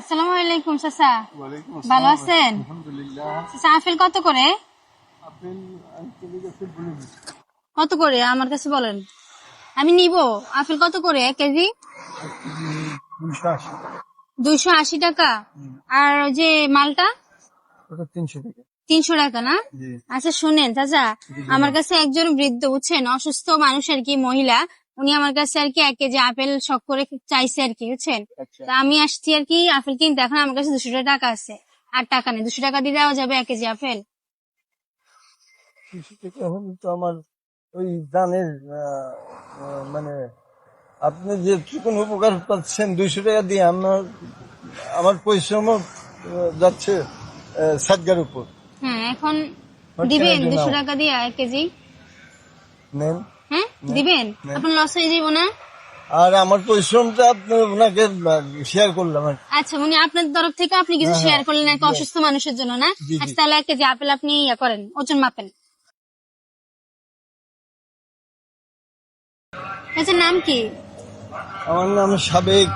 আসসালামু আলাইকুম চাচা, ভালো আছেন? চাচা আপেল কত করে? কত করে আমার কাছে বলেন, আমি নিব। আপেল কত করে কেজি? 280 টাকা। আর ওই যে মালটা 300 টাকা না? আচ্ছা শুনেন চাচা, আমার কাছে একজন বৃদ্ধ বুঝছেন, অসুস্থ মানুষ আর কি, মহিলা, উনি আমার কাছে আর কি 1 কেজি আপেল শখ করে চাইছে আর কি, বুঝছেন। তা আমি আসছি আর কি আপেল কিনতে, এখন আমার কাছে 200 টাকা আছে, আর টাকা নেই। 200 টাকা দিয়ে দেওয়া যাবে 1 কেজি আপেল? এখন তো আমার ওই দানের মানে আপনি যে কোন উপকার পাচ্ছেন 200 টাকা দিয়ে, আমার পরিশ্রম যাচ্ছে সাজগার উপর। হ্যাঁ, এখন হচ্ছে না দিবেন যে 200 নাও। টাকা দিয়ে 1 কেজি? নেন। হ্যাঁ দিবেন, নেন। আপনার লস হয়ে যাবো না? আর আমার পরিশ্রমটা আপনি ওনাকে শেয়ার করলাম আর কি। আচ্ছা, মানে আপনার তরফ থেকে আপনি কিছু হ্যাঁ, শেয়ার হ্যাঁ। করলেন একটা অসুস্থ মানুষের জন্য না? জি, জি। আচ্ছা তাহলে 1 কেজি আপেল আপনি করেন, ওজন মাপেন। আচ্ছা নাম কি? আমার নাম সাবেক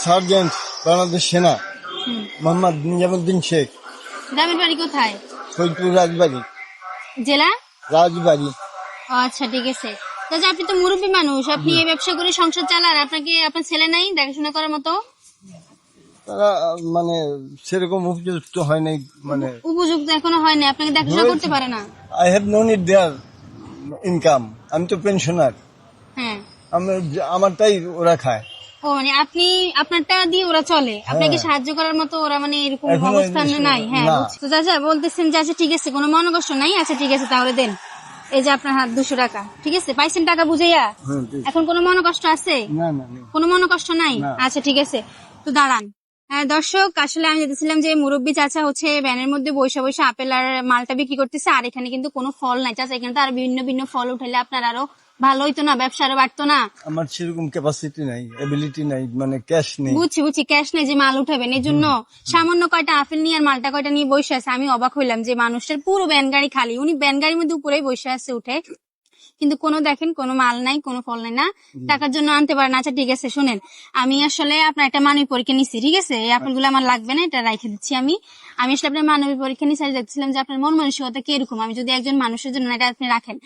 সার্জেন্ট বাংলাদেশ সেনা মোহাম্মদ নিজামুদ্দিন শেখ, গ্রামের বাড়ি কোথায়? ফরিদপুর রাজবাড়ি। জেলা? রাজবাড়ি। ও আচ্ছা ঠিক আছে। তাহলে আপনি তো মুরব্বী মানুষ, আপনি এই ব্যবসা করে সংসার চালান, আপনাকে আপনার ছেলে নাই দেখাশোনা করার মতো? তারা মানে সেরকম উপযুক্ত হয় নাই, মানে উপযুক্ত এখনো হয় না, আপনাকে দেখাশোনা করতে পারে না? I have no need their income. আমি তো পেনশনার, হ্যাঁ। আমারটাই ওরা খায়। ও মানে আপনি আপনারটা দিয়ে ওরা চলে, আপনাকে সাহায্য করার মতো ওরা মানে এরকম অবস্থান নাই? হ্যাঁ না। বুঝছি। তো চাচা বলতেছেন যে আচ্ছা ঠিক আছে, কোনো মনে কষ্ট নাই, আচ্ছা ঠিক আছে তাহলে দেন, এই যে আপনার হাত 200 টাকা, ঠিক আছে পাইছেন টাকা বুঝাইয়া? এখন কোনো মনে কষ্ট আছে? না না না। কোনো মনে কষ্ট নাই? না। আচ্ছা ঠিক আছে, তো দাঁড়ান। দর্শক, আসলে আমি যেতেছিলাম যে মুরব্বী চাচা হচ্ছে ভ্যানের মধ্যে বসে বসে আপেল আর মালটা বিক্রি করতেছে, আর এখানে কিন্তু কোনো ফল নাই চাচা, এখানে তো আর ভিন্ন ভিন্ন ফল উঠাইলে আপনার আরো ভালো হইতো না, ব্যবসা আরো বাড়তো না? আমার সেরকম ক্যাপাসিটি নাই, এবিলিটি নাই, মানে ক্যাশ নেই। বুঝছি বুঝছি, ক্যাশ নেই যে মাল উঠাবেন, এই জন্য সামান্য কয়টা আপেল নিয়ে আর মালটা কয়টা নিয়ে বসে আছে। আমি অবাক হইলাম যে মানুষের পুরো ভ্যান গাড়ি খালি, উনি ভ্যান গাড়ির মধ্যে উপরেই বসে আছে উঠে, কিন্তু কোনো দেখেন কোনো মাল নাই, কোনো ফল নাই না, টাকার জন্য আনতে পারেন। আচ্ছা ঠিক আছে শুনেন, আমি আসলে আপনার একটা মানবিক পরীক্ষা নিচ্ছি, ঠিক আছে? এই আপেলগুলো আমার লাগবে না, এটা রেখে দিচ্ছি আমি। আমি আসলে আপনার মানবিক পরীক্ষা নিচ্ছি, দেখছিলাম যে আপনার মন মানসিকতা কিরকম। আমি যদি একজন মানুষের জন্য এটা আপনি রাখেন,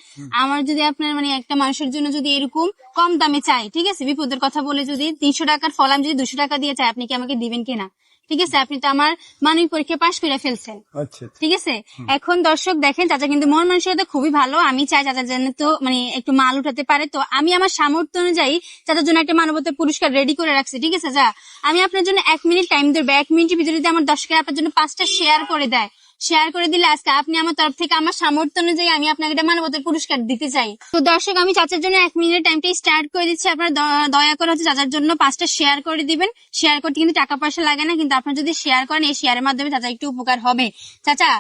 আমার যদি আপনার মানে একটা মানুষের জন্য যদি এরকম কম দামে চাই, ঠিক আছে, বিপদের কথা বলে যদি 300 টাকার ফল আমি যদি 200 টাকা দিয়ে চাই, আপনি কি আমাকে দিবেন কিনা? ঠিক আছে, আপনি তো আমার মানবিক পরীক্ষা পাশ করে ফেলছেন, আচ্ছা ঠিক আছে? এখন দর্শক দেখেন, চাচা কিন্তু মন মানসিকতা খুবই ভালো, আমি চাই চাচা যেন তো মানে একটু মাল উঠাতে পারে। তো আমি আমার সামর্থ্য অনুযায়ী চাচার জন্য একটা মানবতার পুরস্কার রেডি করে রাখছি, ঠিক আছে? যা আমি আপনার জন্য 1 মিনিট টাইম ধরবে, 1 মিনিটের ভিতরে যদি আমার দর্শকের আপনার জন্য 5টা শেয়ার করে দেয়, শেয়ার করে দিলে আজকে আপনি আমার তরফ থেকে আমার সামর্থ্য অনুযায়ী আমি আপনাকে একটা মানবতার পুরস্কার দিতে চাই। তো দর্শক, আমি চাচার জন্য 1 মিনিটের টাইমটা স্টার্ট করে দিচ্ছি। আপনারা দয়া করে হচ্ছে চাচার জন্য 5টা শেয়ার করে দিবেন। শেয়ার করতে কিন্তু টাকা পয়সা লাগে না, কিন্তু আপনারা যদি শেয়ার করেন, এই শেয়ারের মাধ্যমে চাচা একটু উপকার হবে। চাচা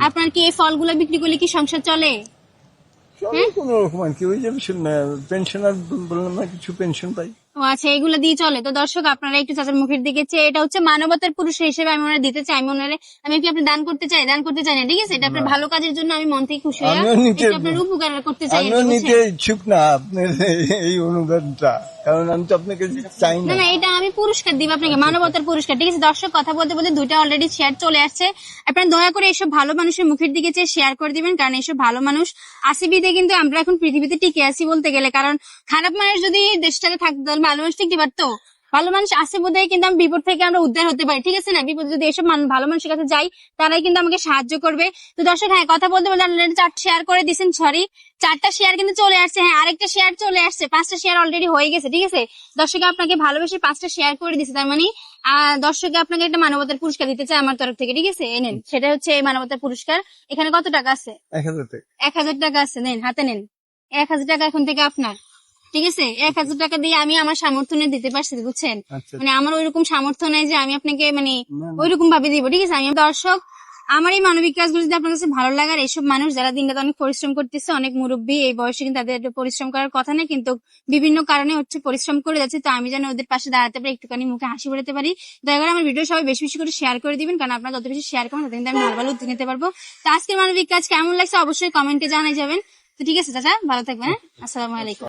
আপনার কি এই ফলগুলো বিক্রি করলে কি সংসার চলে? কোন রকম আর কি, ওই যে পেনশনার বললাম না, কিছু পেনশন পাই। ও আচ্ছা, এগুলো দিয়ে চলে। তো দর্শক আপনারা একটু চাচার মুখের দিকে চেয়ে, এটা হচ্ছে মানবতার পুরস্কার হিসেবে আমি ওনারা দিতে চাই। আমি কি আপনি দান করতে চাই? দান করতে চাই না, ঠিক আছে? এটা আপনার ভালো কাজের জন্য আমি মন থেকে খুশি হয়ে আপনার উপকার করতে চাই। আমিও নিতে ইচ্ছুক না আপনার এই অনুদানটা, কারণ আমি তো আপনাকে চাই না না। না, এটা আমি পুরস্কার দিব আপনাকে, মানবতার পুরস্কার, ঠিক আছে? দর্শক কথা বলতে বলতে 2টা অলরেডি শেয়ার চলে আসছে। আপনারা দয়া করে এইসব ভালো মানুষের মুখের দিকে চেয়ে শেয়ার করে দিবেন, কারণ এইসব ভালো মানুষ আসিবিতে কিন্তু আমরা এখন পৃথিবীতে টিকে আছি বলতে গেলে, কারণ খারাপ মানুষ যদি দেশটাতে থাকতো তাহলে ভালো মানুষ টিকতে পারতো? ভালো মানুষ আছে বোধহয় কিন্তু আমি বিপদ থেকে আমরা উদ্ধার হতে পারি, ঠিক আছে না? বিপদে যদি এসব ভালো মানুষের কাছে যাই, তারাই কিন্তু আমাকে সাহায্য করবে। তো দর্শক হ্যাঁ, কথা বলতে বলতে অলরেডি 4টা শেয়ার করে দিচ্ছেন, সরি 4টা শেয়ার কিন্তু চলে আসছে। হ্যাঁ, আরেকটা শেয়ার চলে আসছে, 5টা শেয়ার অলরেডি হয়ে গেছে, ঠিক আছে? দর্শকে আপনাকে ভালোবেসে 5টা শেয়ার করে দিচ্ছে, তার মানে দর্শকে আপনাকে একটা মানবতার পুরস্কার দিতে চাই আমার তরফ থেকে, ঠিক আছে? নেন, সেটা হচ্ছে এই মানবতার পুরস্কার। এখানে কত টাকা আছে? 1000 টাকা। 1000 টাকা আছে, নেন হাতে নেন। 1000 টাকা এখন থেকে আপনার, ঠিক আছে? 1000 টাকা দিয়ে আমি আমার সামর্থ্য নিয়ে দিতে পারছি, বুঝছেন? আচ্ছা। মানে আমার ওইরকম সামর্থ্য নেই যে আমি আপনাকে মানে না, না। ওইরকম ভাবে দিব, ঠিক আছে? আমি দর্শক, আমার এই মানবিক কাজগুলো যদি আপনার কাছে ভালো লাগার, এইসব মানুষ যারা দিনরাত অনেক পরিশ্রম করতেছে, অনেক মুরব্বী এই বয়সে, কিন্তু তাদের পরিশ্রম করার কথা নেই, কিন্তু বিভিন্ন কারণে হচ্ছে পরিশ্রম করে যাচ্ছে। তো আমি যেন ওদের পাশে দাঁড়াতে পারি, একটুখানি মুখে হাসি ফোটাতে পারি। দয়া করে আমার ভিডিও সবাই বেশি বেশি করে শেয়ার করে দিবেন, কারণ আপনারা যত বেশি শেয়ার করবেন তত কিন্তু আমি ভালো ভালো উত্তর নিতে পারবো। তো আজকের মানবিক কাজ কেমন লাগছে অবশ্যই কমেন্টে জানাই যাবেন। তো ঠিক আছে চাচা, ভালো থাকবেন, হ্যাঁ? আসসালামু আলাইকুম।